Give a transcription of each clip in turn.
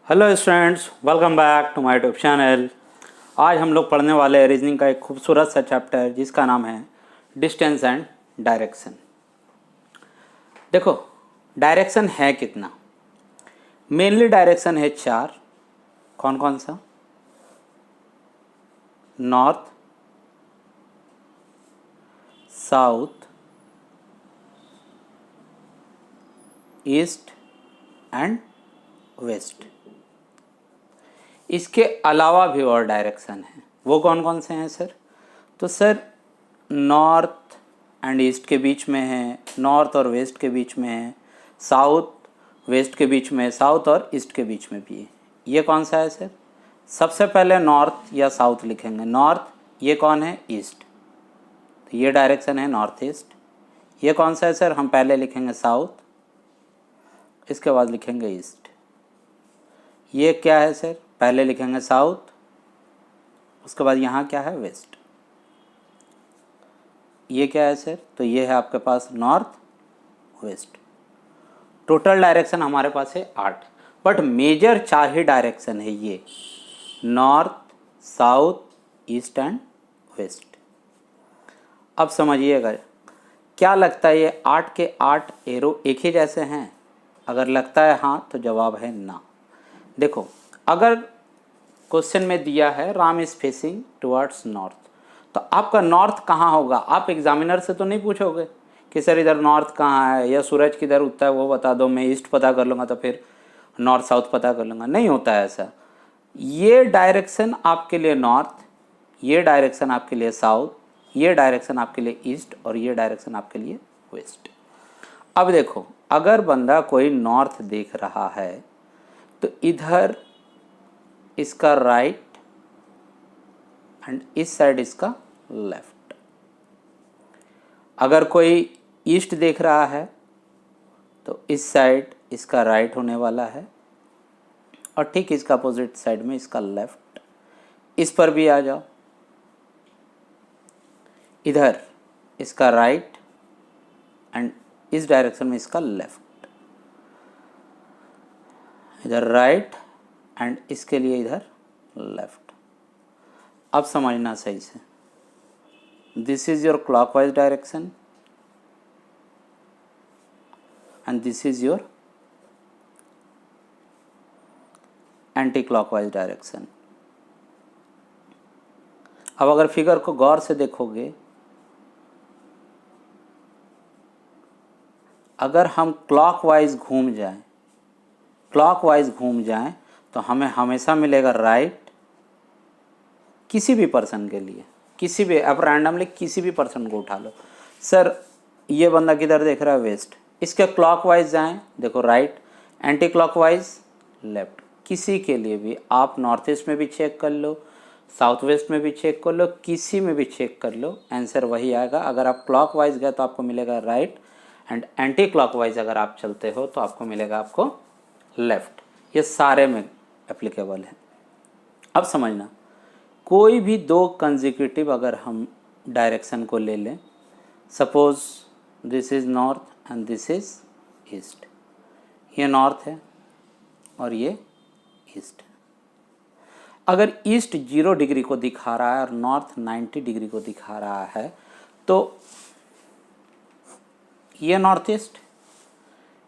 Hello students, welcome back to my YouTube channel. आज हम लोग पढ़ने वाले हैं रीजनिंग का एक खूबसूरत सा चैप्टर जिसका नाम है डिस्टेंस एंड डायरेक्शन। देखो, डायरेक्शन है कितना? मेनली डायरेक्शन है चार। कौन कौन सा? North, south, east and west. इसके अलावा भी और डायरेक्शन है। वो कौन कौन से हैं सर? तो सर, नॉर्थ एंड ईस्ट के बीच में है, नॉर्थ और वेस्ट के बीच में है, साउथ वेस्ट के बीच में है, साउथ और ईस्ट के बीच में भी है। ये कौन सा है सर? सबसे पहले नॉर्थ या साउथ लिखेंगे। नॉर्थ, ये कौन है? ईस्ट। तो ये डायरेक्शन है नॉर्थ ईस्ट। ये कौन सा है सर? हम पहले लिखेंगे साउथ, इसके बाद लिखेंगे ईस्ट। ये क्या है सर? पहले लिखेंगे साउथ, उसके बाद यहाँ क्या है? वेस्ट। ये क्या है सर? तो ये है आपके पास नॉर्थ वेस्ट। टोटल डायरेक्शन हमारे पास है 8, बट मेजर 4 ही डायरेक्शन है ये, north, south, east and west. अब समझिएगा, क्या लगता है ये 8 के 8 एरो एक ही जैसे हैं? अगर लगता है हाँ तो जवाब है ना। देखो, अगर क्वेश्चन में दिया है Ram is facing towards north, तो आपका नॉर्थ कहाँ होगा? आप एग्जामिनर से तो नहीं पूछोगे कि सर इधर नॉर्थ कहाँ है या सूरज किधर उगता है वो बता दो, मैं ईस्ट पता कर लूँगा तो फिर नॉर्थ साउथ पता कर लूँगा। नहीं होता है ऐसा। ये डायरेक्शन आपके लिए नॉर्थ, ये डायरेक्शन आपके लिए साउथ, ये डायरेक्शन आपके लिए ईस्ट और ये डायरेक्शन आपके लिए वेस्ट। अब देखो, अगर बंदा कोई नॉर्थ देख रहा है तो इधर इसका राइट एंड इस साइड इसका लेफ्ट। अगर कोई ईस्ट देख रहा है तो इस साइड इसका राइट होने वाला है और ठीक इसका अपोजिट साइड में इसका लेफ्ट। इस पर भी आ जाओ, इधर इसका राइट एंड इस डायरेक्शन में इसका लेफ्ट। इधर राइट एंड इसके लिए इधर लेफ्ट। अब समझना सही से, this is your clockwise direction and this is your anti clockwise direction. अब अगर फिगर को गौर से देखोगे, अगर हम क्लॉकवाइज घूम जाएं तो हमें हमेशा मिलेगा राइट। किसी भी पर्सन के लिए, किसी भी, अब रैंडमली किसी भी पर्सन को उठा लो। सर, ये बंदा किधर देख रहा है? वेस्ट। इसके क्लॉकवाइज जाएं, देखो राइट, एंटी क्लॉकवाइज लेफ्ट। किसी के लिए भी आप नॉर्थ ईस्ट में भी चेक कर लो, साउथ वेस्ट में भी चेक कर लो, किसी में भी चेक कर लो, आंसर वही आएगा। अगर आप क्लॉकवाइज गए तो आपको मिलेगा राइट एंड एंटी क्लॉकवाइज अगर आप चलते हो तो आपको मिलेगा आपको लेफ्ट। ये सारे में एप्लीकेबल है। अब समझना, कोई भी दो कंसेक्यूटिव अगर हम डायरेक्शन को ले लें, suppose this is north and this is east. ये नॉर्थ है और ये ईस्ट है। अगर ईस्ट 0 डिग्री को दिखा रहा है और नॉर्थ 90 डिग्री को दिखा रहा है तो ये नॉर्थ ईस्ट,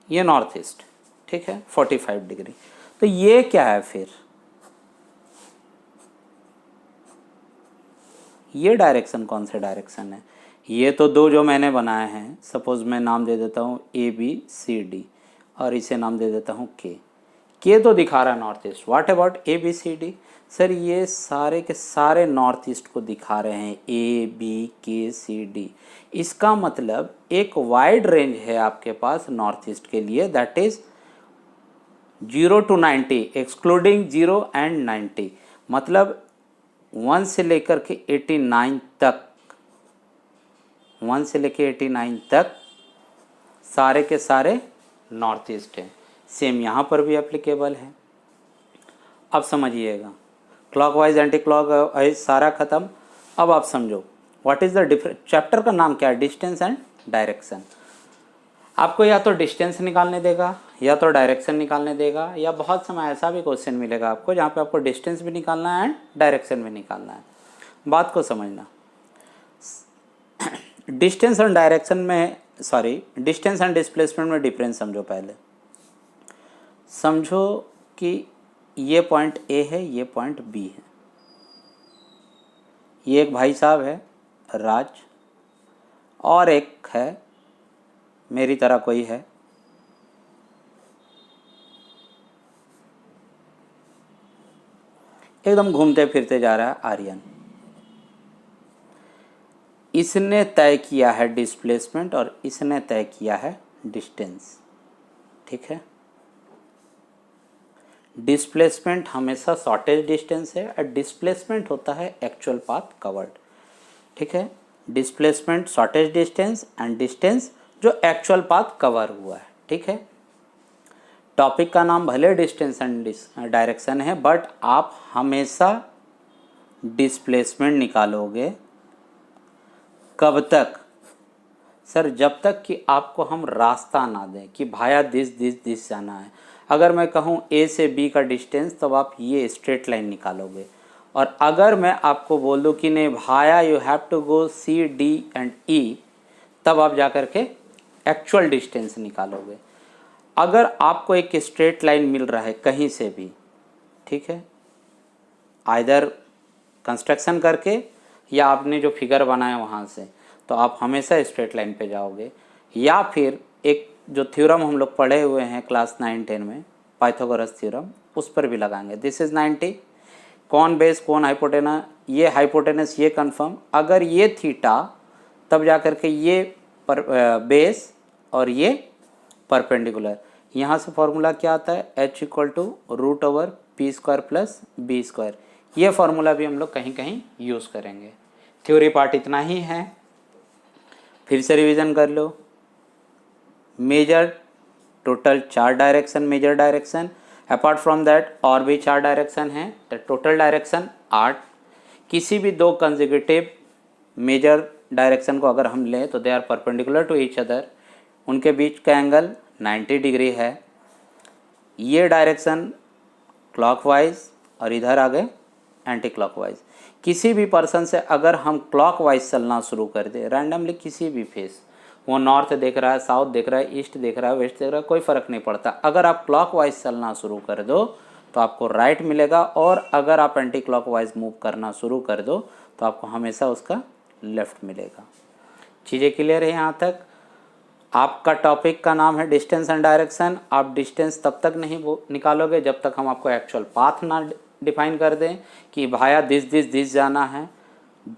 ये नॉर्थ ईस्ट, ठीक है, 45 डिग्री। तो ये क्या है फिर? ये डायरेक्शन कौन से डायरेक्शन है? ये तो दो जो मैंने बनाए हैं, सपोज मैं नाम दे देता हूँ ABCD और इसे नाम दे देता हूँ के तो दिखा रहा है north east. What about ABCD? Sir, ये सारे के सारे नॉर्थ ईस्ट को दिखा रहे हैं, ABKCD। इसका मतलब एक वाइड रेंज है आपके पास नॉर्थ ईस्ट के लिए, that is 0 to 90 excluding 0 and 90, मतलब 1 से लेकर के 89 तक, 1 से लेकर 89 तक सारे के सारे नॉर्थ ईस्ट हैं। सेम यहाँ पर भी एप्लीकेबल है। अब समझिएगा, क्लॉकवाइज एंटी क्लॉकवाइज सारा खत्म। अब आप समझो what is the difference. Chapter का नाम क्या है? Distance and direction. आपको या तो डिस्टेंस निकालने देगा या तो डायरेक्शन निकालने देगा, या बहुत समय ऐसा भी क्वेश्चन मिलेगा आपको जहाँ पे आपको डिस्टेंस भी निकालना है एंड डायरेक्शन भी निकालना है। बात को समझना, डिस्टेंस एंड डायरेक्शन में डिस्टेंस एंड डिस्प्लेसमेंट में डिफरेंस समझो। पहले समझो कि ये पॉइंट ए है, ये पॉइंट बी है। ये एक भाई साहब है राज, और एक है मेरी तरह कोई है, एकदम घूमते फिरते जा रहा है आर्यन। इसने तय किया है डिस्प्लेसमेंट और इसने तय किया है डिस्टेंस। ठीक है, डिस्प्लेसमेंट हमेशा शॉर्टेज डिस्टेंस है और डिस्प्लेसमेंट होता है एक्चुअल पाथ कवर्ड। ठीक है, displacement shortage distance and distance जो एक्चुअल पाथ कवर हुआ है। ठीक है, टॉपिक का नाम भले डिस्टेंस एंड डायरेक्शन है, बट आप हमेशा डिस्प्लेसमेंट निकालोगे कब तक? सर जब तक कि आपको हम रास्ता ना दें कि भाया दिस जाना है। अगर मैं कहूँ ए से बी का डिस्टेंस, तब आप ये स्ट्रेट लाइन निकालोगे। और अगर मैं आपको बोल दूँ कि नहीं भाया you have to go C D and E, तब आप जा कर के एक्चुअल डिस्टेंस निकालोगे। अगर आपको एक स्ट्रेट लाइन मिल रहा है कहीं से भी, ठीक है, आइदर कंस्ट्रक्शन करके या आपने जो फिगर बनाया वहाँ से, तो आप हमेशा स्ट्रेट लाइन पे जाओगे। या फिर एक जो थ्योरम हम लोग पढ़े हुए हैं क्लास 9-10 में, पाइथागोरस थ्योरम, उस पर भी लगाएंगे। दिस इज़ 90, कौन बेस कौन हाइपोटेनस, ये हाइपोटेनस ये कंफर्म, अगर ये थीटा तब जा कर के ये बेस और ये परपेंडिकुलर। यहाँ से फॉर्मूला क्या आता है, h = √p² + b²। ये फार्मूला भी हम लोग कहीं कहीं यूज़ करेंगे। थ्योरी पार्ट इतना ही है, फिर से रिवीजन कर लो। Major total 4 direction, major direction, apart from that और भी 4 डायरेक्शन हैं, तो टोटल डायरेक्शन 8। किसी भी 2 कंसेक्यूटिव मेजर डायरेक्शन को अगर हम लें तो they are perpendicular to each other, उनके बीच का एंगल 90 डिग्री है। ये डायरेक्शन क्लॉकवाइज और इधर आ गए एंटी क्लॉकवाइज। किसी भी पर्सन से अगर हम क्लॉकवाइज चलना शुरू कर दे रैंडमली, किसी भी फेस, वो नॉर्थ देख रहा है, साउथ देख रहा है, ईस्ट देख रहा है, वेस्ट देख रहा है, कोई फ़र्क नहीं पड़ता। अगर आप क्लॉकवाइज चलना शुरू कर दो तो आपको राइट मिलेगा, और अगर आप एंटी क्लॉकवाइज मूव करना शुरू कर दो तो आपको हमेशा उसका लेफ्ट मिलेगा। चीज़ें क्लियर है यहाँ तक? आपका टॉपिक का नाम है डिस्टेंस एंड डायरेक्शन। आप डिस्टेंस तब तक नहीं निकालोगे जब तक हम आपको एक्चुअल पाथ ना डिफाइन कर दें कि भाया दिस जाना है।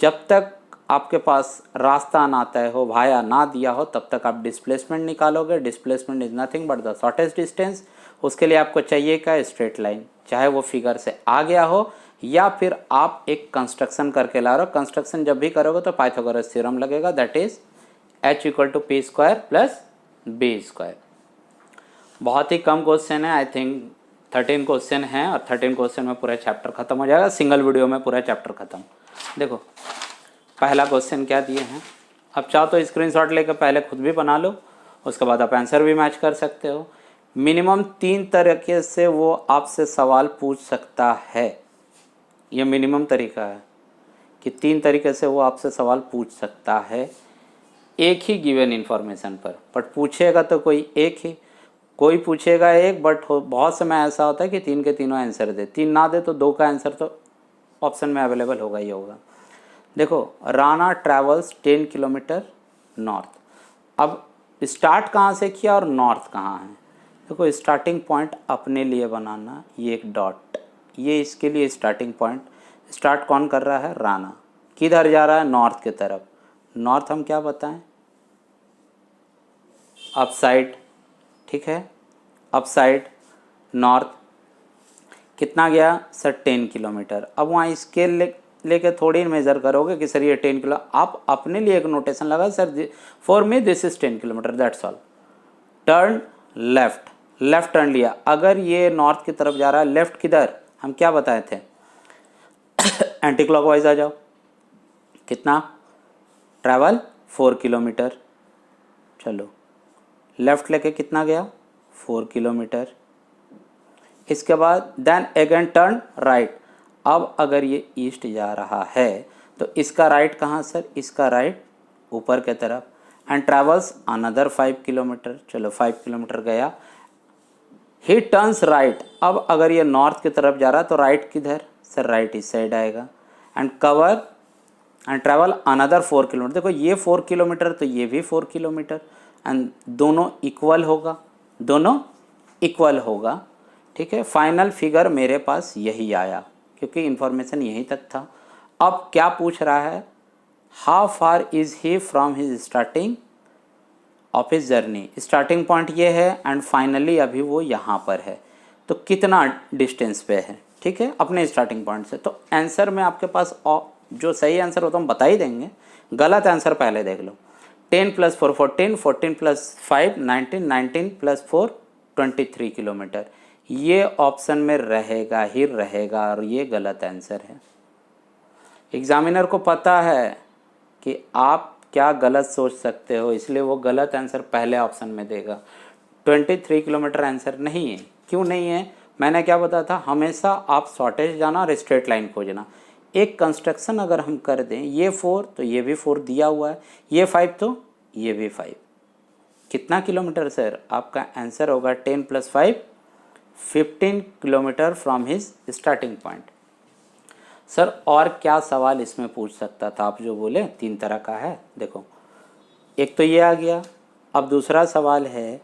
जब तक आपके पास रास्ता ना तय हो, भाया ना दिया हो, तब तक आप डिस्प्लेसमेंट निकालोगे। Displacement is nothing but the shortest distance. उसके लिए आपको चाहिए क्या, स्ट्रेट लाइन, चाहे वो फिगर से आ गया हो या फिर आप एक कंस्ट्रक्शन करके ला रहे हो। कंस्ट्रक्शन जब भी करोगे तो पाइथागोरस थ्योरम लगेगा, that is h = p² + b²। बहुत ही कम क्वेश्चन है, आई थिंक 13 क्वेश्चन हैं, और 13 क्वेश्चन में पूरा चैप्टर खत्म हो जाएगा, सिंगल वीडियो में पूरा चैप्टर खत्म। देखो पहला क्वेश्चन क्या दिए हैं, अब चाहो तो स्क्रीनशॉट लेकर पहले खुद भी बना लो, उसके बाद आप आंसर भी मैच कर सकते हो। मिनिमम 3 तरीके से वो आपसे सवाल पूछ सकता है, ये मिनिमम तरीका है कि 3 तरीके से वो आपसे सवाल पूछ सकता है एक ही गिवन इन्फॉर्मेशन पर। बट पूछेगा तो कोई एक ही, कोई पूछेगा एक, बट बहुत समय ऐसा होता है कि 3 के तीनों आंसर दे, 3 ना दे तो 2 का आंसर तो ऑप्शन में अवेलेबल होगा ही होगा। देखो राणा ट्रैवल्स 10 किलोमीटर नॉर्थ। अब स्टार्ट कहाँ से किया और नॉर्थ कहाँ है? देखो स्टार्टिंग पॉइंट अपने लिए बनाना, ये एक डॉट, ये इसके लिए स्टार्टिंग पॉइंट। स्टार्ट कौन कर रहा है? राणा। किधर जा रहा है? नॉर्थ की तरफ। नॉर्थ हम क्या बताएं? अप साइड, ठीक है, अप साइड नॉर्थ। कितना गया सर? 10 किलोमीटर। अब वहाँ स्केल लेके थोड़ी मेज़र करोगे कि सर ये 10 किलो, आप अपने लिए एक नोटेशन लगा, sir for me this is 10 kilometre, that's all. Turn left, left turn लिया। अगर ये नॉर्थ की तरफ जा रहा है, लेफ्ट किधर? हम क्या बताए थे? एंटी क्लॉकवाइज आ जाओ। कितना ट्रैवल? 4 किलोमीटर। चलो लेफ्ट लेके कितना गया 4 किलोमीटर। इसके बाद देन अगेन टर्न राइट। अब अगर ये ईस्ट जा रहा है तो इसका राइट कहाँ सर, इसका राइट ऊपर के तरफ, एंड ट्रेवल्स अनदर 5 किलोमीटर। चलो 5 किलोमीटर गया, ही टर्न्स राइट। अब अगर ये नॉर्थ की तरफ जा रहा है तो राइट किधर सर, राइट इस साइड आएगा, and cover and travel another 4 kilometre. देखो ये 4 किलोमीटर तो ये भी 4 किलोमीटर, एंड दोनों इक्वल होगा, दोनों इक्वल होगा। ठीक है, फाइनल फिगर मेरे पास यही आया क्योंकि इन्फॉर्मेशन यहीं तक था। अब क्या पूछ रहा है, how far is he from his starting of his journey. Starting point ये है एंड फाइनली अभी वो यहाँ पर है, तो कितना डिस्टेंस पे है। ठीक है, अपने स्टार्टिंग पॉइंट से। तो आंसर में आपके पास जो सही आंसर होता हम बता ही देंगे, गलत आंसर पहले देख लो। 10 + 4 14, 14 + 5 19, 19 + 4 23 किलोमीटर। ये ऑप्शन में रहेगा ही रहेगा और ये गलत आंसर है। एग्जामिनर को पता है कि आप क्या गलत सोच सकते हो, इसलिए वो गलत आंसर पहले ऑप्शन में देगा। 23 किलोमीटर आंसर नहीं है। क्यों नहीं है, मैंने क्या बताया था, हमेशा आप शॉर्टेज जाना और स्ट्रेट लाइन खोजना। एक कंस्ट्रक्शन अगर हम कर दें, ये 4 तो ये भी 4 दिया हुआ है, ये 5 तो ये भी 5, कितना किलोमीटर सर, आपका आंसर होगा 10 + 5 15 kilometre from his starting point. Sir और क्या सवाल इसमें पूछ सकता था, आप जो बोले 3 तरह का है। देखो एक तो ये आ गया, अब दूसरा सवाल है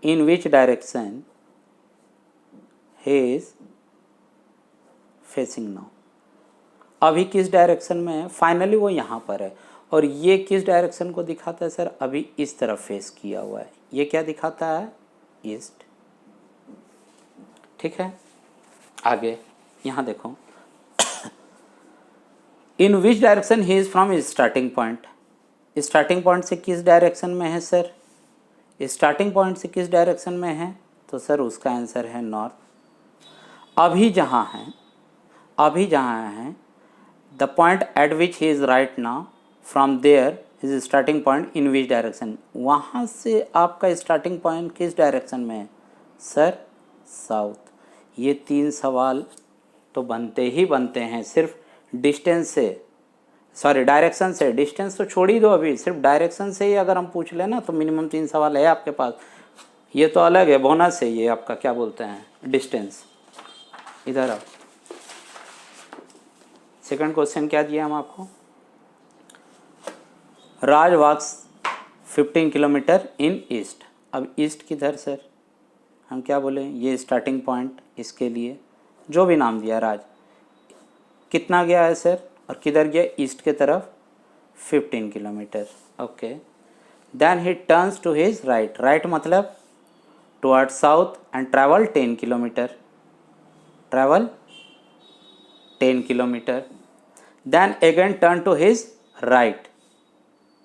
in which direction he is facing now. अभी किस डायरेक्शन में है, फाइनली वो यहाँ पर है, और ये किस डायरेक्शन को दिखाता है सर, अभी इस तरफ फेस किया हुआ है। ये क्या दिखाता है, ईस्ट। ठीक है, आगे यहाँ देखो in which direction he is from starting point. Starting point से किस डायरेक्शन में है सर, स्टार्टिंग पॉइंट से किस डायरेक्शन में है, तो सर उसका आंसर है नॉर्थ। अभी जहाँ है the point at which he is right now, from there is starting point in which direction. वहाँ से आपका स्टार्टिंग पॉइंट किस डायरेक्शन में है सर, साउथ। ये 3 सवाल तो बनते ही बनते हैं सिर्फ डिस्टेंस से, सॉरी डायरेक्शन से। डिस्टेंस तो छोड़ ही दो, अभी सिर्फ डायरेक्शन से ही अगर हम पूछ लेना तो मिनिमम 3 सवाल है आपके पास। ये तो अलग है, बोनस है ये आपका, क्या बोलते हैं, डिस्टेंस। इधर आओ, सेकंड क्वेश्चन क्या दिया हम आपको, राज वॉक्स 15 किलोमीटर इन ईस्ट। अब ईस्ट किधर सर, हम क्या बोले, ये स्टार्टिंग पॉइंट, इसके लिए जो भी नाम दिया राज, कितना गया है सर, और किधर गया, ईस्ट के तरफ 15 kilometre. Okay, then he turns to his right. Right मतलब toward south and travel 10 kilometre, travel 10 kilometre. Then again turn to his right.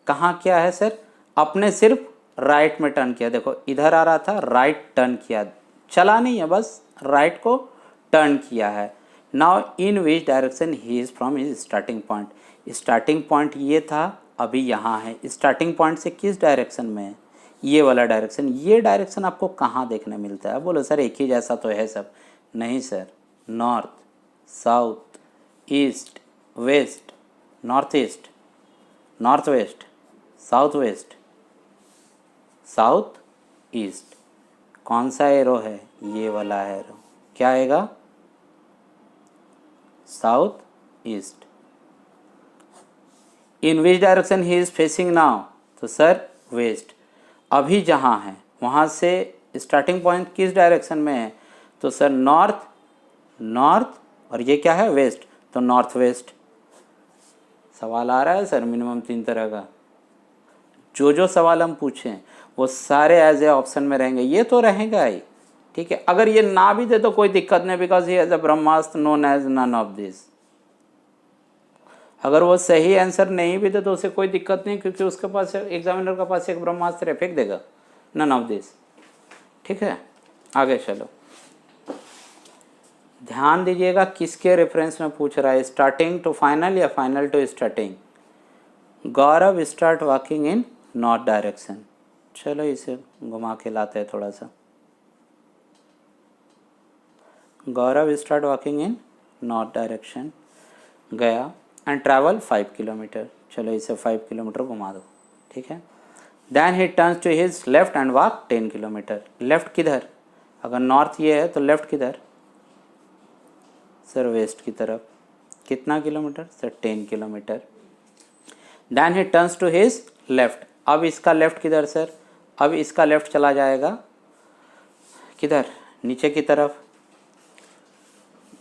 कहाँ क्या है सर, अपने सिर्फ राइट में टर्न किया। देखो इधर आ रहा था, राइट टर्न किया, चला नहीं है, बस राइट को टर्न किया है। Now in which direction he is from his starting point. Starting point ये था, अभी यहाँ है। स्टार्टिंग पॉइंट से किस डायरेक्शन में है, ये वाला डायरेक्शन। ये डायरेक्शन आपको कहाँ देखने मिलता है, बोलो सर एक ही जैसा तो है सब, नहीं sir, north, south, east, west, north east, north west, south west, south east. कौन सा एरो है, ये वाला एरो, क्या आएगा, south east. In which direction he is facing now, तो सर वेस्ट। अभी जहाँ है वहाँ से स्टार्टिंग पॉइंट किस डायरेक्शन में है, तो सर नॉर्थ, नॉर्थ, और ये क्या है, वेस्ट, तो नॉर्थ वेस्ट। सवाल आ रहा है सर मिनिमम 3 तरह का, जो सवाल हम पूछें वो सारे एज ए ऑप्शन में रहेंगे, ये तो रहेगा ही। ठीक है, अगर ये ना भी दे तो कोई दिक्कत नहीं, बिकॉज ही एज अ ब्रह्मास्त्र known as none of this. अगर वो सही आंसर नहीं भी दे तो उसे कोई दिक्कत नहीं, क्योंकि उसके पास, एग्जामिनर के पास एक ब्रह्मास्त्र है, फेंक देगा, नन ऑफ दिस। ठीक है, आगे चलो, ध्यान दीजिएगा किसके रेफरेंस में पूछ रहा है, स्टार्टिंग टू फाइनल या final to starting. Gaurav start walking in north direction. चलो इसे घुमा के लाते हैं थोड़ा सा। Gaurav start walking in north direction, गया एंड ट्रैवल 5 किलोमीटर। चलो इसे 5 किलोमीटर घुमा दो, ठीक है। Then he turns to his left and walk 10 kilometre. Left किधर? अगर नॉर्थ ये है तो लेफ्ट किधर? सर वेस्ट की तरफ। कितना kilometre? Sir 10 kilometre. Then he turns to his left. अब इसका लेफ्ट किधर सर? अब इसका लेफ्ट चला जाएगा किधर? नीचे की तरफ।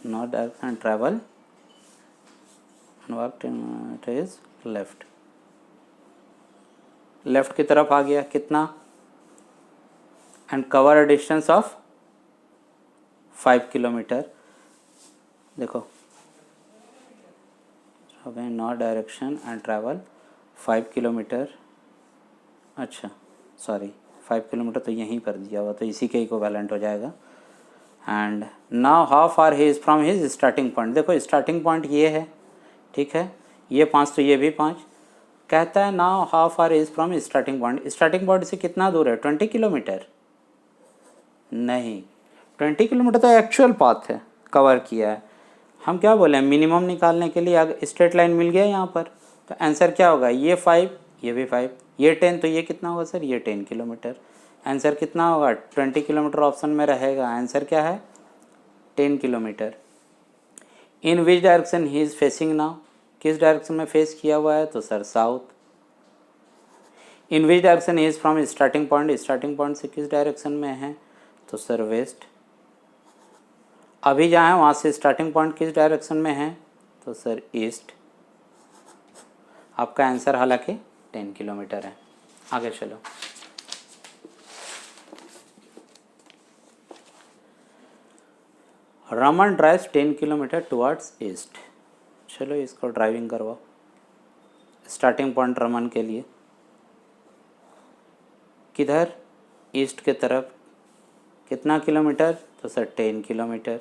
North direction travel walk to his left. Left की तरफ आ गया, कितना? And cover a distance of 5 kilometre. देखो north direction and travel 5 kilometre. अच्छा सॉरी 5 किलोमीटर तो यहीं कर दिया हुआ, तो इसी के इक्विवेलेंट हो जाएगा। And now how far he is from his starting point. देखो स्टार्टिंग पॉइंट ये है, ठीक है, ये 5 तो ये भी 5। कहता है now how far is from starting point. Starting point से कितना दूर है? 20 किलोमीटर नहीं, 20 किलोमीटर तो एक्चुअल पाथ है, कवर किया है। हम क्या बोले, मिनिमम निकालने के लिए अगर स्ट्रेट लाइन मिल गया यहाँ पर तो आंसर क्या होगा? ये 5, ये भी 5, ये 10, तो ये कितना होगा सर? ये 10 किलोमीटर। आंसर कितना होगा? 20 किलोमीटर ऑप्शन में रहेगा। आंसर क्या है? 10 kilometre. In which direction he is facing now. किस डायरेक्शन में फेस किया हुआ है? तो sir south. In which direction he is from starting point. Starting point से किस डायरेक्शन में है? तो सर वेस्ट। अभी जहाँ है वहाँ से स्टार्टिंग पॉइंट किस डायरेक्शन में है? तो सर ईस्ट। आपका आंसर हालांकि 10 किलोमीटर है। आगे चलो। Raman drives 10 kilometre towards east. चलो इसको ड्राइविंग करवाओ। स्टार्टिंग पॉइंट रमन के लिए किधर? ईस्ट के तरफ। कितना किलोमीटर? तो sir 10 kilometre.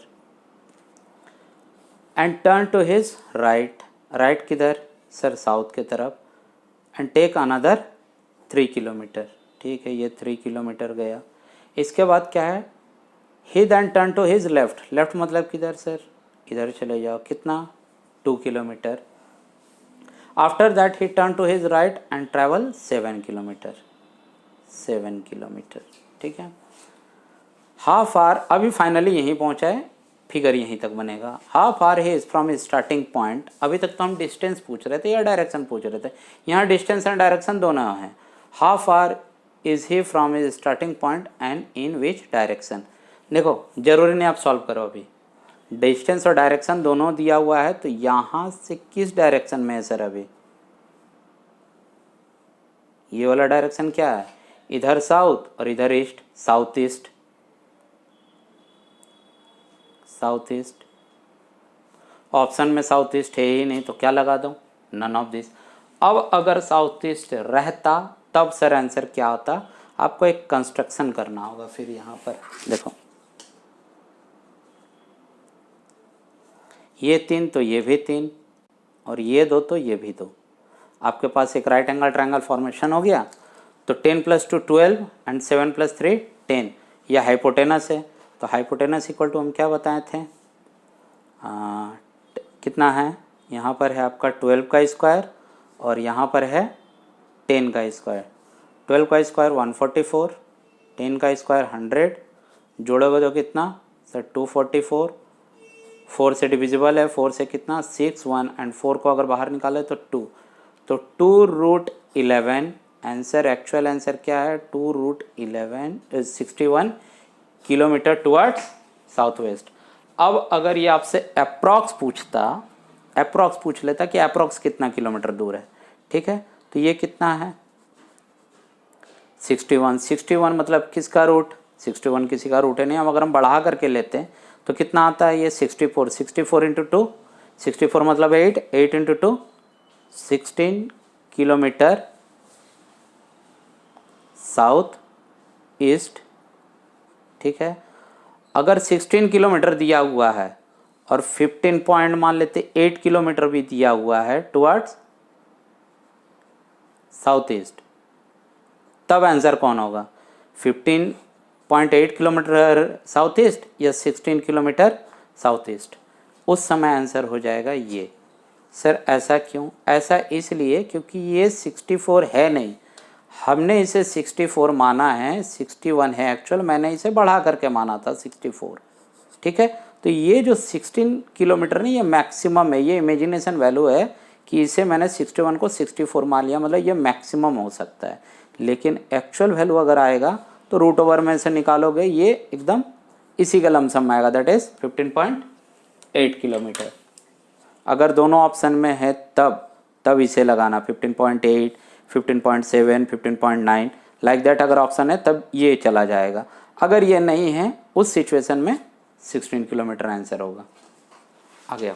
And turn to his right. Right किधर? सर साउथ के तरफ। And take another 3 kilometre. ठीक है, ये 3 किलोमीटर गया। इसके बाद क्या है? He then turn to his left. Left मतलब किधर सर? इधर चले जाओ। कितना? 2 kilometre. After that he turn to his right and travel 7 kilometre. 7 kilometre, ठीक है। हाउ फार, अभी फाइनली यहीं पहुंचा है, फिगर यहीं तक बनेगा। How far he is from starting point. अभी तक तो हम डिस्टेंस पूछ रहे थे या डायरेक्शन पूछ रहे थे, यहाँ डिस्टेंस एंड डायरेक्शन दोनों हैं। How far is he from his starting point and in which direction. देखो जरूरी नहीं आप सॉल्व करो, अभी डिस्टेंस और डायरेक्शन दोनों दिया हुआ है, तो यहाँ से किस डायरेक्शन में है सर? अभी ये वाला डायरेक्शन क्या है? इधर साउथ और इधर east, south east. South east option में साउथ ईस्ट है ही नहीं, तो क्या लगा दूं? None of this. अब अगर साउथ ईस्ट रहता तब सर आंसर क्या होता? आपको एक कंस्ट्रक्शन करना होगा। फिर यहाँ पर देखो ये 3 तो ये भी 3 और ये 2 तो ये भी 2। आपके पास एक राइट एंगल ट्रायंगल फॉर्मेशन हो गया। तो 10 + 2 12 एंड 7 + 3 10। यह हाइपोटेनस है, तो हाइपोटेनस इक्वल टू हम क्या बताए थे? कितना है? यहाँ पर है आपका 12 का स्क्वायर और यहाँ पर है 10 का स्क्वायर। 12 का स्क्वायर 144, 10 का स्क्वायर 100, जोड़ोगे तो कितना सर? 244। 4 से डिविजिबल है, 4 से कितना? 6, 1 एंड 4 को अगर बाहर निकाले तो 2, तो 2√11। आंसर, एक्चुअल आंसर क्या है? 2√11 61 किलोमीटर टुवर्ड्स साउथ वेस्ट। अब अगर ये आपसे अप्रॉक्स पूछता, अप्रॉक्स पूछ लेता कि अप्रॉक्स कितना किलोमीटर दूर है, ठीक है, तो ये कितना है? 61। 61 मतलब किसका रूट? 61 किसी का रूट है नहीं। अब अगर हम बढ़ा करके लेते हैं तो कितना आता है? ये 64। 64 × 2, 64 मतलब 8, 8 × 2 16 किलोमीटर साउथ ईस्ट, ठीक है। अगर 16 किलोमीटर दिया हुआ है और 15 पॉइंट मान लेते 8 किलोमीटर भी दिया हुआ है टुवर्ड्स साउथ ईस्ट, तब आंसर कौन होगा, 15.8 किलोमीटर साउथ ईस्ट या 16 किलोमीटर साउथ ईस्ट, उस समय आंसर हो जाएगा ये। सर ऐसा क्यों? ऐसा इसलिए क्योंकि ये 64 है नहीं, हमने इसे 64 माना है, 61 है एक्चुअल, मैंने इसे बढ़ा करके माना था 64, ठीक है। तो ये जो 16 किलोमीटर नहीं, ये मैक्सिमम है, ये इमेजिनेशन वैल्यू है कि इसे मैंने 61 को 64 मान लिया, मतलब ये मैक्सिमम हो सकता है। लेकिन एक्चुअल वैल्यू अगर आएगा तो रूट ओवर में से निकालोगे, ये एकदम इसी का लमसम आएगा, दैट इज 15.8 किलोमीटर। अगर दोनों ऑप्शन में है तब इसे लगाना 15.8, 15.7, 15.9 लाइक दैट। अगर ऑप्शन है तब ये चला जाएगा, अगर ये नहीं है उस सिचुएशन में 16 किलोमीटर आंसर होगा। आ गया।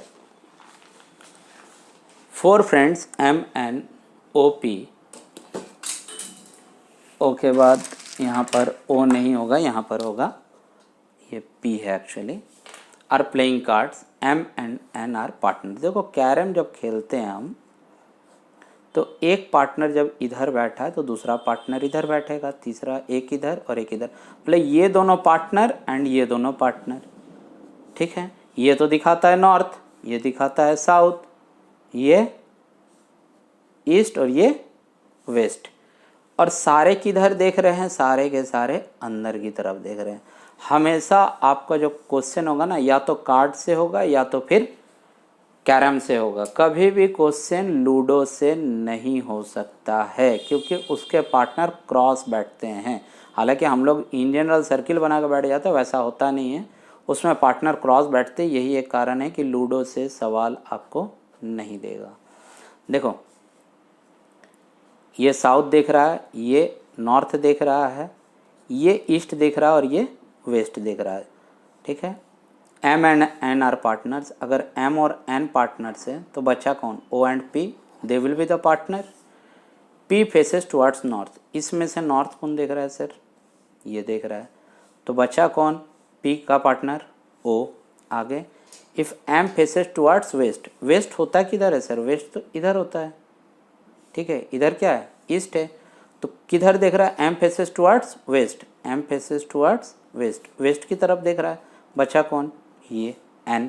4 फ्रेंड्स MNOP, ओ के बाद यहाँ पर ओ नहीं होगा, यहाँ पर होगा, ये P है actually. Are playing cards, M and N are partner. देखो कैरम जब खेलते हैं हम, तो एक पार्टनर जब इधर बैठा है तो दूसरा पार्टनर इधर बैठेगा, तीसरा एक इधर और एक इधर, मतलब ये दोनों पार्टनर एंड ये दोनों पार्टनर, ठीक है। ये तो दिखाता है नॉर्थ, ये दिखाता है साउथ, ये ईस्ट और ये वेस्ट, और सारे किधर देख रहे हैं, सारे के सारे अंदर की तरफ देख रहे हैं। हमेशा आपका जो क्वेश्चन होगा ना, या तो कार्ड से होगा या तो फिर कैरम से होगा, कभी भी क्वेश्चन लूडो से नहीं हो सकता है, क्योंकि उसके पार्टनर क्रॉस बैठते हैं। हालांकि हम लोग इन जनरल सर्किल बना कर बैठ जाते हैं, वैसा होता नहीं है, उसमें पार्टनर क्रॉस बैठते, यही एक कारण है कि लूडो से सवाल आपको नहीं देगा। देखो ये साउथ देख रहा है, ये नॉर्थ देख रहा है, ये ईस्ट देख रहा है और ये वेस्ट देख रहा है, ठीक है। M and N are partners, अगर M और N पार्टनर्स हैं तो बचा कौन, O and P, they will be the partner. P faces towards north, इसमें से नॉर्थ कौन देख रहा है सर, ये देख रहा है, तो बचा कौन, P का पार्टनर O। आगे if M faces towards west, west होता किधर है सर, वेस्ट तो इधर होता है, ठीक है, इधर क्या है, ईस्ट है, तो किधर देख रहा है, M faces towards west, M faces towards west, west की तरफ देख रहा है, बचा कौन, ये N।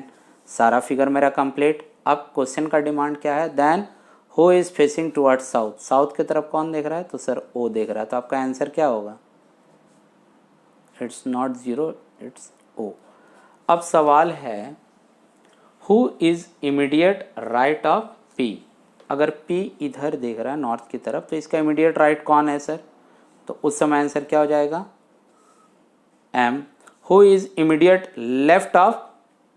सारा फिगर मेरा कंप्लीट। अब क्वेश्चन का डिमांड क्या है, then who is facing towards south, south की तरफ कौन देख रहा है, तो सर O देख रहा है, तो आपका आंसर क्या होगा, इट्स नॉट 0, इट्स O। अब सवाल है who is immediate right of P, अगर P इधर देख रहा है नॉर्थ की तरफ, तो इसका इमीडिएट राइट कौन है सर, तो उस समय आंसर क्या हो जाएगा, M। Who is immediate left of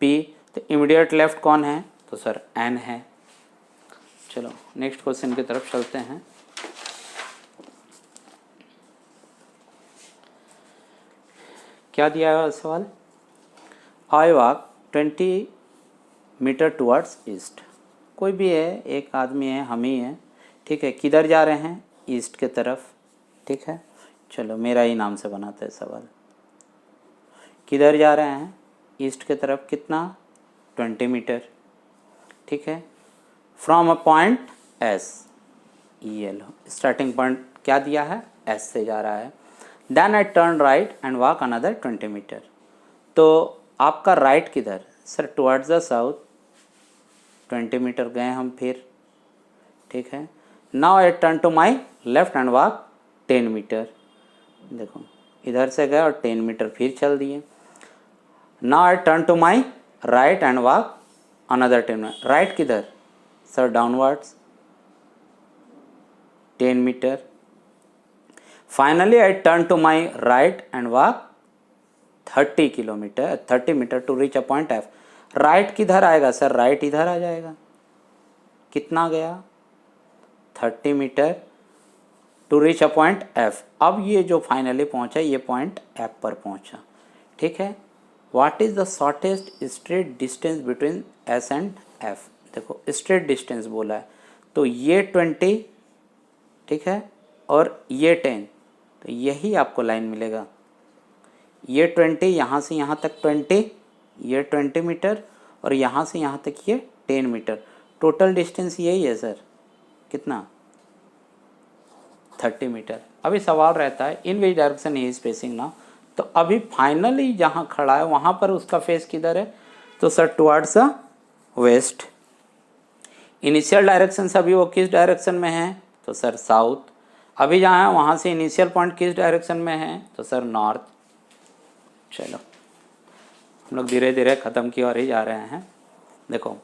P, तो इमीडिएट लेफ्ट कौन है, तो सर N है। चलो नेक्स्ट क्वेश्चन की तरफ चलते हैं। क्या दिया है सवाल, I walk 20 metre towards east, कोई भी है, एक आदमी है, हम ही हैं, ठीक है, किधर जा रहे हैं, ईस्ट के तरफ, ठीक है। चलो मेरा ही नाम से बनाते हैं सवाल, किधर जा रहे हैं, ईस्ट के तरफ, कितना, 20 मीटर, ठीक है। फ्रॉम अ पॉइंट S, ये लो स्टार्टिंग पॉइंट क्या दिया है, S से जा रहा है। Then I turn right and walk another 20 metre, तो आपका राइट किधर sir, towards the south, 20 metre गए हम फिर, ठीक है। Now I turn to my left and walk 10 metre, देखो इधर से गए और 10 मीटर फिर चल दिए। Now I turn to my right and walk another 10 metre, right किधर sir, downwards 10 metre. Finally I turn to my right and walk 30 metre to reach a point F। Right किधर आएगा सर, राइट इधर आ जाएगा, कितना गया, 30 metre to reach a point F। अब ये जो फाइनली पहुंचा, ये पॉइंट F पर पहुंचा, ठीक है। What is the shortest straight distance between S and F, देखो स्ट्रेट डिस्टेंस बोला है, तो ये 20, ठीक है, और ये 10, तो यही आपको लाइन मिलेगा, ये 20, यहाँ से यहाँ तक 20, ये 20 मीटर, और यहाँ से यहाँ तक ये 10 मीटर, टोटल डिस्टेंस यही है सर, कितना, 30 मीटर। अभी सवाल रहता है in which direction he is facing now, तो अभी फाइनली जहाँ खड़ा है वहाँ पर उसका फेस किधर है, तो sir towards the west. Initial direction से अभी वो किस डायरेक्शन में है, तो सर साउथ। अभी जहाँ है वहाँ से इनिशियल पॉइंट किस डायरेक्शन में है, तो सर नॉर्थ। चलो हम लोग धीरे धीरे ख़त्म की ओर ही जा रहे हैं। देखो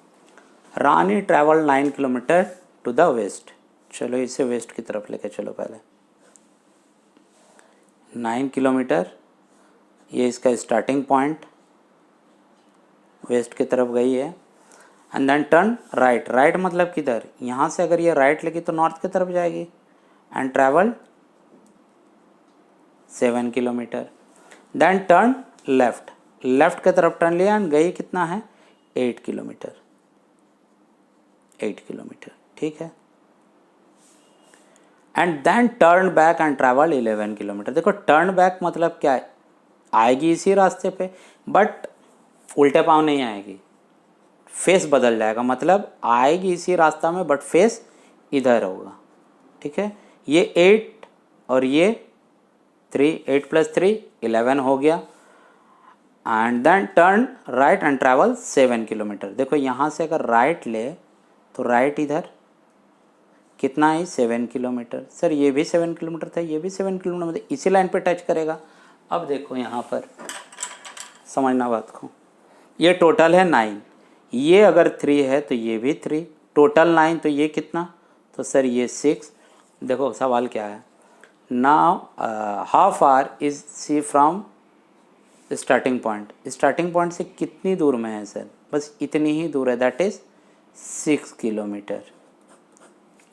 Rani travel 9 kilometre to the west. चलो इसे वेस्ट की तरफ लेके चलो पहले। 9 किलोमीटर ये इसका स्टार्टिंग पॉइंट वेस्ट की तरफ गई है। And then turn right. Right मतलब किधर, यहाँ से अगर ये राइट लेगी तो नॉर्थ की तरफ जाएगी। And travel 7 kilometre. Then turn left. Left की तरफ टर्न लिया एंड गई कितना है 8 किलोमीटर। 8 किलोमीटर ठीक है। And then turn back and travel 11 kilometre. देखो टर्न बैक मतलब क्या है, आएगी इसी रास्ते पे बट उल्टे पाँव नहीं आएगी, फेस बदल जाएगा। मतलब आएगी इसी रास्ता में बट फेस इधर होगा। ठीक है, ये 8 और ये 3, 8 + 3 11 हो गया। And then turn right and travel 7 kilometre. देखो यहाँ से अगर राइट ले तो राइट इधर कितना है 7 किलोमीटर। सर ये भी 7 किलोमीटर था, ये भी 7 किलोमीटर, मतलब इसी लाइन पे टच करेगा। अब देखो यहाँ पर समझना बात को, ये टोटल है 9, ये अगर 3 है तो ये भी 3, टोटल 9, तो ये कितना, तो सर ये 6। देखो सवाल क्या है, now how far is C from starting point. Starting point से कितनी दूर में है सर, बस इतनी ही दूर है, दैट इज़ 6 किलोमीटर।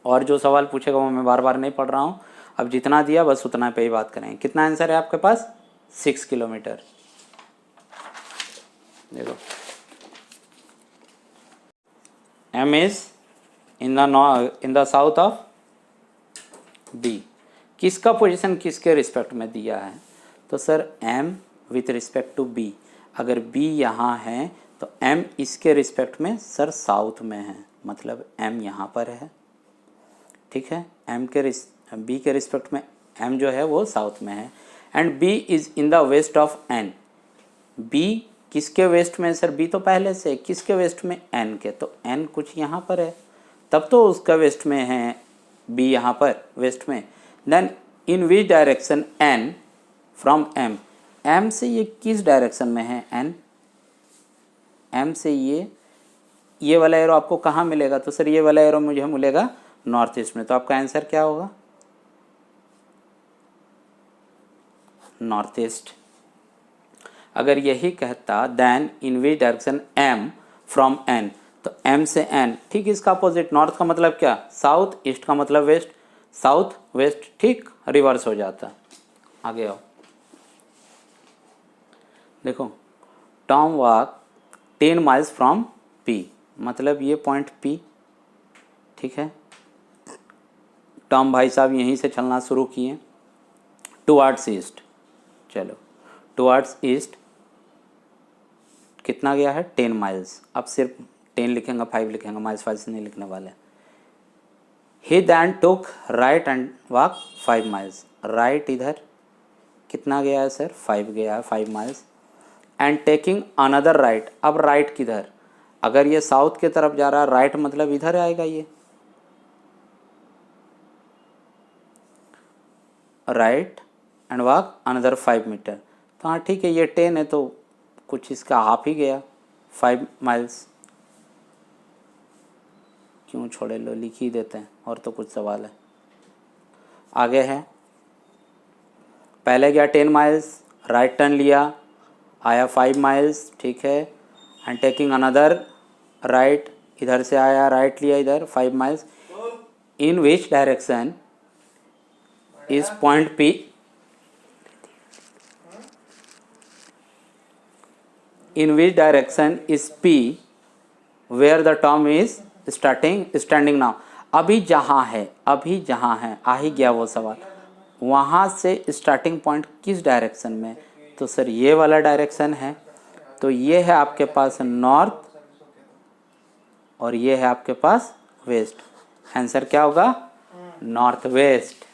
और जो सवाल पूछेगा वो मैं बार बार नहीं पढ़ रहा हूँ, अब जितना दिया बस उतना पे ही बात करेंगे। कितना आंसर है आपके पास 6 किलोमीटर। देखो M is in the south of B। किसका पोजीशन किसके रिस्पेक्ट में दिया है, तो sir M with respect to B। अगर B यहाँ है तो M इसके रिस्पेक्ट में सर साउथ में है, मतलब M यहाँ पर है। ठीक है, B के रिस्पेक्ट में M जो है वो साउथ में है। And B is in the west of N। B किसके वेस्ट में सर, B तो पहले से किसके वेस्ट में, N के, तो N कुछ यहाँ पर है तब तो उसका वेस्ट में है B यहाँ पर वेस्ट में। Then in which direction N from M। M से ये किस डायरेक्शन में है N, M से ये वाला एरो आपको कहाँ मिलेगा, तो सर ये वाला एरो मुझे मिलेगा नॉर्थ ईस्ट में। तो आपका आंसर क्या होगा नॉर्थ ईस्ट। अगर यही कहता then in which direction M from N, तो M से N ठीक इसका अपोजिट। नॉर्थ का मतलब क्या साउथ, ईस्ट का मतलब वेस्ट, साउथ वेस्ट ठीक रिवर्स हो जाता। आगे आओ, देखो Tom walk 10 miles from P, मतलब ये पॉइंट P। ठीक है, टॉम भाई साहब यहीं से चलना शुरू किए टुवर्ड्स ईस्ट। चलो टुवर्ड्स ईस्ट कितना गया है 10 माइल्स। अब सिर्फ 10 लिखेंगे 5 लिखेंगे, माइल्स फाइल्स नहीं लिखने वाले। He then took right and walk 5 miles. Right इधर कितना गया है सर 5 गया है 5 miles. And taking another right. अब राइट किधर, अगर ये साउथ की तरफ जा रहा है राइट मतलब इधर आएगा ये right and walk another 5 metre. तो हाँ ठीक है, ये 10 है तो कुछ इसका हाफ ही गया 5 माइल्स। क्यों छोड़े, लो लिख ही देते हैं, और तो कुछ सवाल है। आगे है, पहले गया 10 माइल्स, राइट टर्न लिया, आया 5 माइल्स। ठीक है, एंड टेकिंग अनदर राइट, इधर से आया राइट लिया इधर 5 miles. In which direction is point P, in which direction is P where the Tom is standing now। अभी जहाँ है आ ही गया वो सवाल, वहाँ से स्टार्टिंग पॉइंट किस डायरेक्शन में, तो सर ये वाला डायरेक्शन है। तो ये है आपके पास नॉर्थ और ये है आपके पास वेस्ट। आंसर क्या होगा नॉर्थ वेस्ट।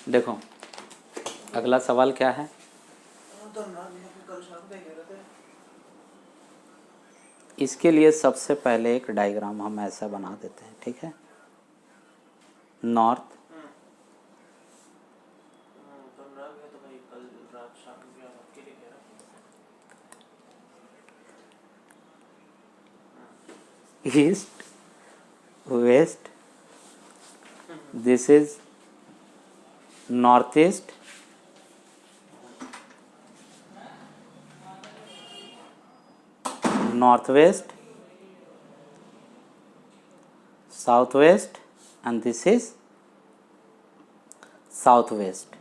देखो अगला सवाल क्या है, इसके लिए सबसे पहले एक डायग्राम हम ऐसा बना देते हैं, ठीक है। North, east, west, this is north east, north west, south west and this is south west,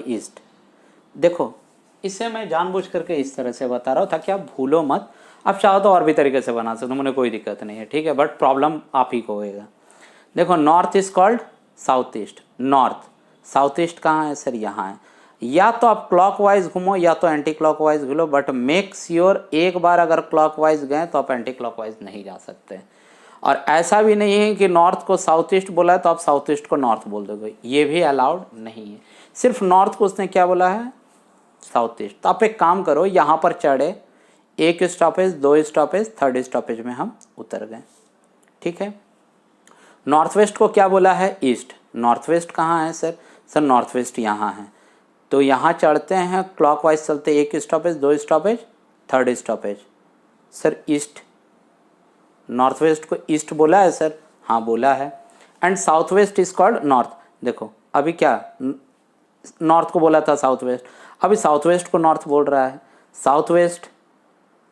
east. देखो इसे मैं जानबूझ करके इस तरह से बता रहा हूँ ताकि आप भूलो मत। आप चाहो तो और भी तरीके से बना सकते हो, मुझे कोई दिक्कत नहीं है, ठीक है, बट प्रॉब्लम आप ही को होएगा। देखो north is called south east, north, south east कहाँ है सर, यहाँ है। या तो आप क्लॉकवाइज घूमो या तो एंटी क्लॉकवाइज घूमो, बट मेक श्योर एक बार अगर क्लॉकवाइज गए तो आप एंटी क्लॉकवाइज नहीं जा सकते। और ऐसा भी नहीं है कि नॉर्थ को साउथ ईस्ट बोला है तो आप साउथ ईस्ट को नॉर्थ बोल दोगे, ये भी अलाउड नहीं है। सिर्फ नॉर्थ को उसने क्या बोला है, साउथ ईस्ट। तो आप एक काम करो, यहाँ पर चढ़े, एक स्टॉपेज, दो स्टॉपेज, थर्ड स्टॉपेज में हम उतर गए, ठीक है। नॉर्थ वेस्ट को क्या बोला है, ईस्ट। नॉर्थ वेस्ट कहाँ है सर, नॉर्थ वेस्ट यहाँ है। तो यहाँ चढ़ते हैं, क्लॉकवाइज चलते, एक स्टॉपेज, दो stoppage, third stoppage, sir east. North waste को ईस्ट बोला है सर, हाँ बोला है। And south west is called north. देखो अभी क्या नॉर्थ को बोला था साउथ वेस्ट, अभी साउथ वेस्ट को नॉर्थ बोल रहा है। साउथ वेस्ट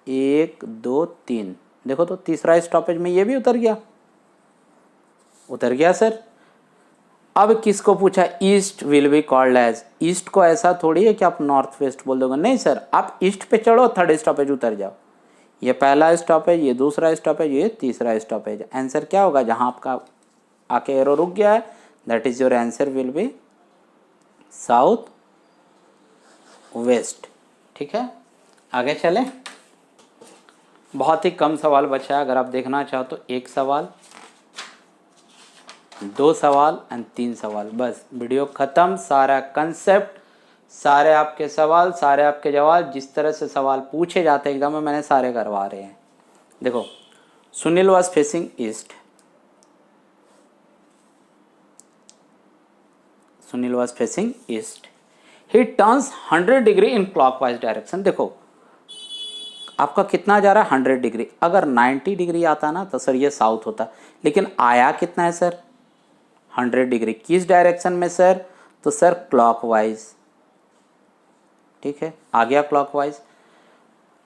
1 2 3, देखो तो तीसरा स्टॉपेज में ये भी उतर गया, उतर गया सर। अब किसको पूछा, east will be called as. East को ऐसा थोड़ी है कि आप नॉर्थ वेस्ट बोल दोगे, नहीं सर, आप ईस्ट पे चढ़ो, थर्ड स्टॉपेज उतर जाओ। ये पहला स्टॉपेज, ये दूसरा स्टॉपेज, ये तीसरा स्टॉपेज। आंसर क्या होगा, जहां आपका आके एरो रुक गया है, that is your answer will be south west, ठीक है। आगे चले, बहुत ही कम सवाल बचा है। अगर आप देखना चाहो तो 1 सवाल, 2 सवाल एंड 3 सवाल, बस वीडियो खत्म। सारा कंसेप्ट, सारे आपके सवाल, सारे आपके जवाब, जिस तरह से सवाल पूछे जाते हैं एग्जाम में, मैंने सारे करवा रहे हैं। देखो Sunil was facing east, Sunil was facing east, he turns 100 degree in clockwise direction. देखो आपका कितना जा रहा है, 100 डिग्री। अगर 90 डिग्री आता ना तो सर ये साउथ होता, लेकिन आया कितना है सर, 100 डिग्री। किस डायरेक्शन में सर, तो सर क्लॉकवाइज, ठीक है, आ गया क्लॉकवाइज।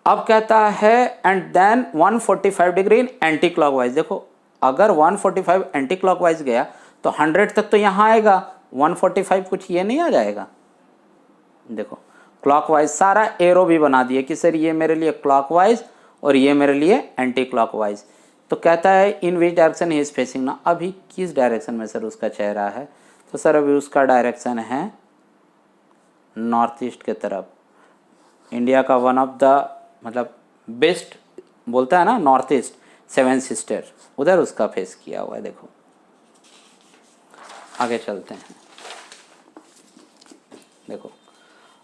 अब कहता है and then 145 degree in anti clockwise. देखो अगर 145 एंटी क्लॉकवाइज गया तो 100 तक तो यहाँ आएगा, 145 कुछ ये नहीं आ जाएगा। देखो क्लॉकवाइज सारा एरो भी बना दिए कि सर ये मेरे लिए क्लॉकवाइज और ये मेरे लिए एंटी क्लॉकवाइज। तो कहता है in which direction he is facing ना, अभी किस डायरेक्शन में सर उसका चेहरा है, तो सर अभी उसका डायरेक्शन है नॉर्थ ईस्ट के तरफ। इंडिया का वन ऑफ द मतलब बेस्ट बोलता है ना नॉर्थ ईस्ट, 7 सिस्टर, उधर उसका फेस किया हुआ है। देखो आगे चलते हैं। देखो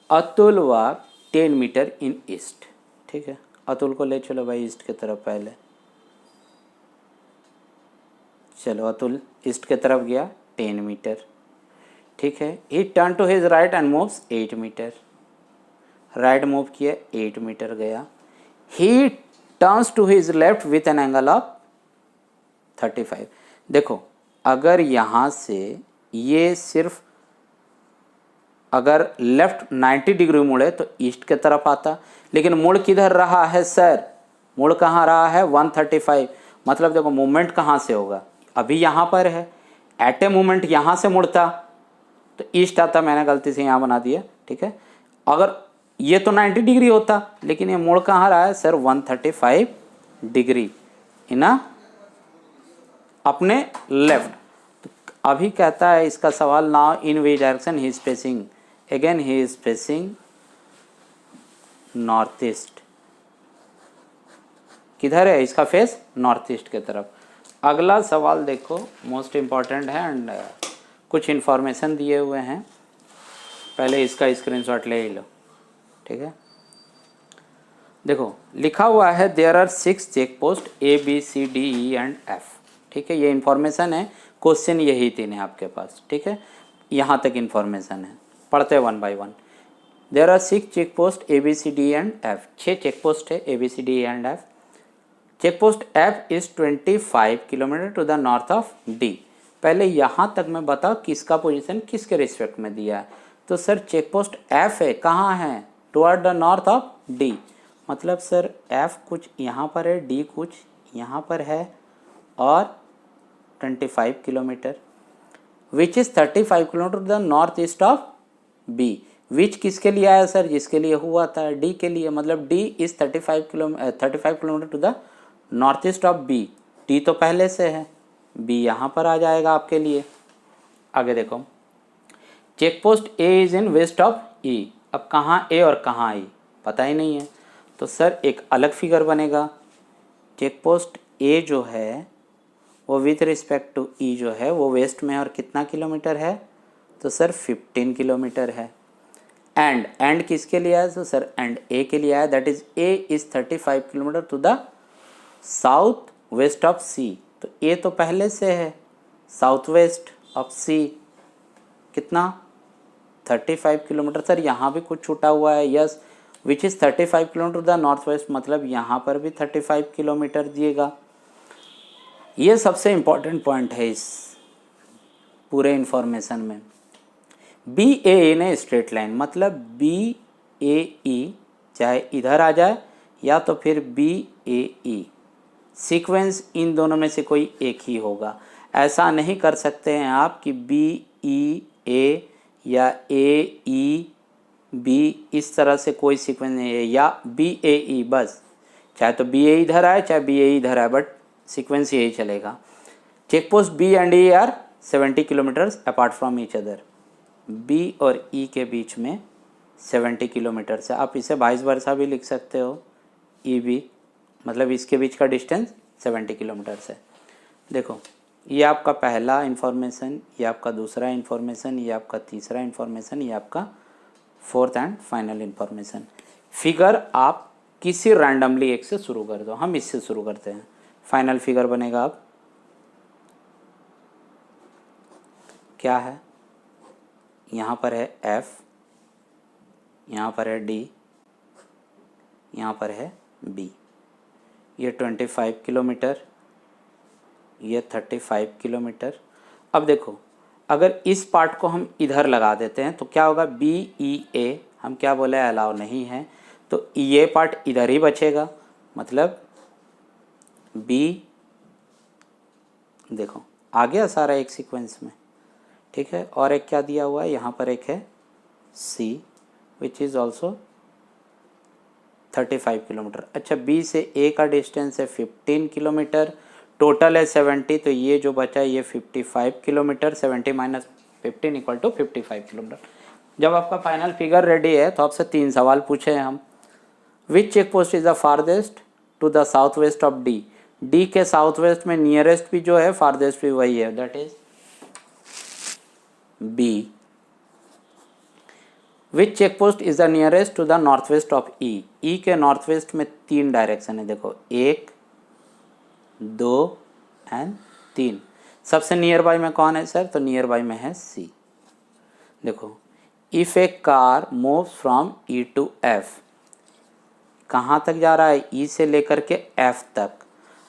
अतुल वॉक 10 मीटर इन ईस्ट, ठीक है। अतुल को ले चलो भाई ईस्ट की तरफ, पहले चलो अतुल ईस्ट की तरफ गया 10 मीटर, ठीक है। He turn to his right and moves 8 metre, right move किया 8 मीटर गया। He turns to his left with an angle of 35। देखो अगर यहाँ से ये सिर्फ अगर लेफ्ट 90 डिग्री मुड़े तो ईस्ट की तरफ आता, लेकिन मुड़ किधर रहा है सर, मुड़ कहाँ रहा है 135। मतलब देखो मूवमेंट कहाँ से होगा, अभी यहाँ पर है, एट ए मूवमेंट यहाँ से मुड़ता तो ईस्ट आता, मैंने गलती से यहाँ बना दिया, ठीक है। अगर ये तो 90 डिग्री होता, लेकिन ये मुड़ कहाँ रहा है सर 135 डिग्री ना अपने लेफ्ट। तो अभी कहता है इसका सवाल, now in which direction he is facing, again he is facing north east. किधर है इसका फेस, नॉर्थ ईस्ट की तरफ। अगला सवाल देखो मोस्ट इम्पॉर्टेंट है एंड कुछ इन्फॉर्मेशन दिए हुए हैं, पहले इसका स्क्रीनशॉट ले लो, ठीक है। देखो लिखा हुआ है there are 6 check post ABCDE and F, ठीक है। ये इन्फॉर्मेशन है, क्वेश्चन यही 3 है आपके पास, ठीक है। यहाँ तक इन्फॉर्मेशन है, पढ़ते हैं 1 by 1। There are 6 check post ABCD and F, 6 check post है ABCD and F। Check post F is 25 kilometre to the north of D। पहले यहाँ तक मैं बताओ किसका पोजीशन किसके रिस्पेक्ट में दिया है। तो सर चेक पोस्ट F है, कहाँ है, toward the north of D। मतलब सर F कुछ यहाँ पर है, D कुछ यहाँ पर है, और 25 kilometre which is 35 kilometre the north east of B। विच किसके लिए आया सर, जिसके लिए हुआ था, D के लिए। मतलब D is 35 kilometre to the north east of B। D तो पहले से है, B यहाँ पर आ जाएगा आपके लिए। आगे देखो, check post A is in west of E। अब कहाँ A और कहाँ E पता ही नहीं है, तो सर एक अलग फिगर बनेगा। चेक पोस्ट A जो है वो विथ रिस्पेक्ट टू E जो है वो वेस्ट में है, और कितना किलोमीटर है, तो सर 15 किलोमीटर है। एंड किसके लिए आया, तो सर एंड A के लिए आया, that is A is 35 kilometre to the south west of C। तो A तो पहले से है, साउथ वेस्ट ऑफ C कितना 35 किलोमीटर। सर यहाँ भी कुछ छूटा हुआ है, yes, which is 35 kilometre the north waste, मतलब यहाँ पर भी 35 किलोमीटर दिएगा। ये सबसे इम्पॉर्टेंट पॉइंट है इस पूरे इन्फॉर्मेशन में। BAE ने स्ट्रेट लाइन, मतलब BAE चाहे इधर आ जाए या तो फिर BAE, सीक्वेंस इन दोनों में से कोई एक ही होगा। ऐसा नहीं कर सकते हैं आप कि BEA या AEB, इस तरह से कोई सीक्वेंस नहीं है, या BAE बस, चाहे तो BAE इधर आए चाहे BAE इधर आए, बट सीक्वेंस यही चलेगा। Check post B and E are 70 kilometres apart from each other. B और E के बीच में 70 किलोमीटर से, आप इसे वाइस वर्सा भी लिख सकते हो, EB, मतलब इसके बीच का डिस्टेंस 70 किलोमीटर से। देखो ये आपका पहला इन्फॉर्मेशन, ये आपका दूसरा इन्फॉर्मेशन, ये आपका तीसरा इन्फॉर्मेशन, ये आपका fourth and final information. Figure आप किसी रैंडमली एक से शुरू कर दो, हम इससे शुरू करते हैं। फाइनल फिगर बनेगा अब क्या है, यहाँ पर है F, यहाँ पर है D, यहाँ पर है B। ये 25 किलोमीटर, ये 35 किलोमीटर। अब देखो अगर इस पार्ट को हम इधर लगा देते हैं तो क्या होगा, BEA हम क्या बोले अलाउ नहीं है, तो ये पार्ट इधर ही बचेगा। मतलब B, देखो आ गया सारा एक सीक्वेंस में, ठीक है। और एक क्या दिया हुआ है, यहाँ पर एक है C which is also 35 kilometre. अच्छा, B से A का डिस्टेंस है 15 किलोमीटर, टोटल है 70, तो ये जो बचा है ये 55 kilometre, 70 minus 15 equal to 55 kilometre. जब आपका फाइनल फिगर रेडी है तो आपसे 3 सवाल पूछे हैं हम। Which check post is the farthest to the south west of D। D के साउथ वेस्ट में नियरेस्ट भी जो है फारदेस्ट भी वही है, that is B। Which check post is the nearest to the north west of E। E के north west में 3 डायरेक्शन है, देखो 1, 2 एंड 3। सबसे नियर बाई में कौन है सर, तो नियर बाई में है C। देखो if a car moves from E to F, कहाँ तक जा रहा है, E से लेकर के F तक।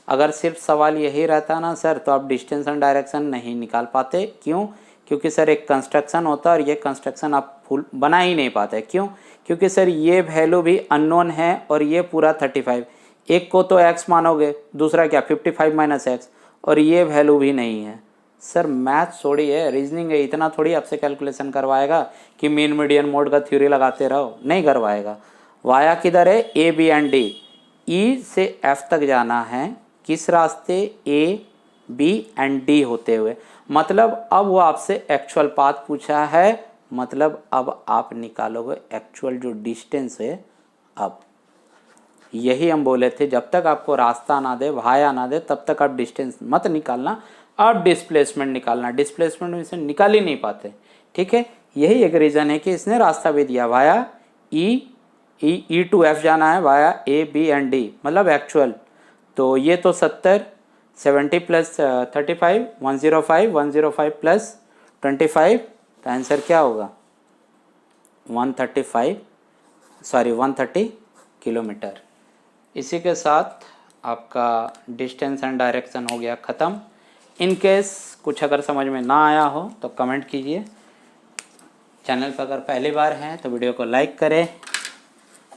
अगर सिर्फ सवाल यही रहता ना सर तो आप डिस्टेंस एंड डायरेक्शन नहीं निकाल पाते। क्यों, क्योंकि सर एक कंस्ट्रक्शन होता है और ये कंस्ट्रक्शन आप फुल बना ही नहीं पाते। क्यों, क्योंकि सर ये वैल्यू भी अननोन है और ये पूरा 35, एक को तो x मानोगे, दूसरा क्या 55 माइनस एक्स, और ये वैल्यू भी नहीं है। सर मैथ थोड़ी है, रीजनिंग है, इतना थोड़ी आपसे कैलकुलेशन करवाएगा कि मीन मीडियन मोड का थ्योरी लगाते रहो, नहीं करवाएगा। वाया किधर है, A B and D। E से F तक जाना है किस रास्ते, A B एंड D होते हुए। मतलब अब वो आपसे एक्चुअल पाथ पूछा है, मतलब अब आप निकालोगे एक्चुअल जो डिस्टेंस है। अब यही हम बोले थे, जब तक आपको रास्ता ना दे, वाया ना दे, तब तक आप डिस्टेंस मत निकालना। अब डिस्प्लेसमेंट निकालना, डिस्प्लेसमेंट में से निकाल ही नहीं पाते, ठीक है। यही एक रीज़न है कि इसने रास्ता भी दिया वाया ई टू एफ जाना है via A B and D, मतलब एक्चुअल। तो ये तो 70 70 प्लस 35 105 105 प्लस 25, तो आंसर क्या होगा 130 किलोमीटर। इसी के साथ आपका डिस्टेंस एंड डायरेक्शन हो गया ख़त्म। इन केस कुछ अगर समझ में ना आया हो तो कमेंट कीजिए। चैनल पर अगर पहली बार हैं तो वीडियो को लाइक करें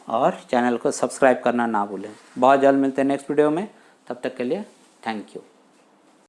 और चैनल को सब्सक्राइब करना ना भूलें। बहुत जल्द मिलते हैं नेक्स्ट वीडियो में, तब तक के लिए थैंक यू।